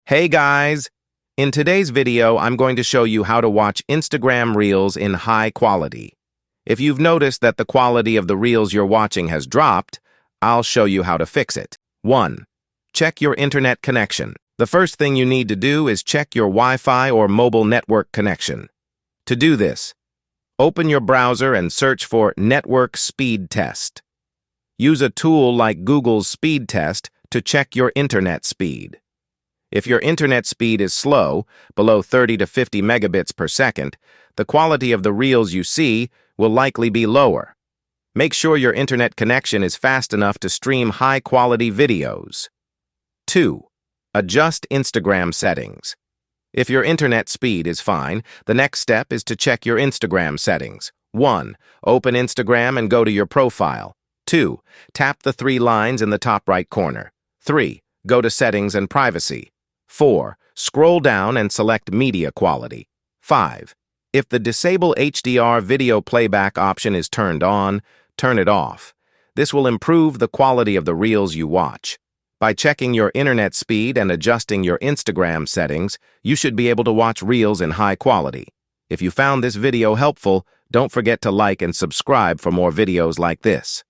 Hey guys! In today's video, I'm going to show you how to watch Instagram Reels in high quality. If you've noticed that the quality of the Reels you're watching has dropped, I'll show you how to fix it. 1. Check your internet connection. The first thing you need to do is check your Wi-Fi or mobile network connection. To do this, open your browser and search for Network Speed Test. Use a tool like Google's Speed Test to check your internet speed. If your internet speed is slow, below 30 to 50 megabits per second, the quality of the Reels you see will likely be lower. Make sure your internet connection is fast enough to stream high-quality videos. 2. Adjust Instagram settings. If your internet speed is fine, the next step is to check your Instagram settings. 1. Open Instagram and go to your profile. 2. Tap the 3 lines in the top right corner. 3. Go to Settings and Privacy. 4. Scroll down and select Media Quality. 5. If the Disable HDR video playback option is turned on, turn it off. This will improve the quality of the Reels you watch. By checking your internet speed and adjusting your Instagram settings, you should be able to watch Reels in high quality. If you found this video helpful, don't forget to like and subscribe for more videos like this.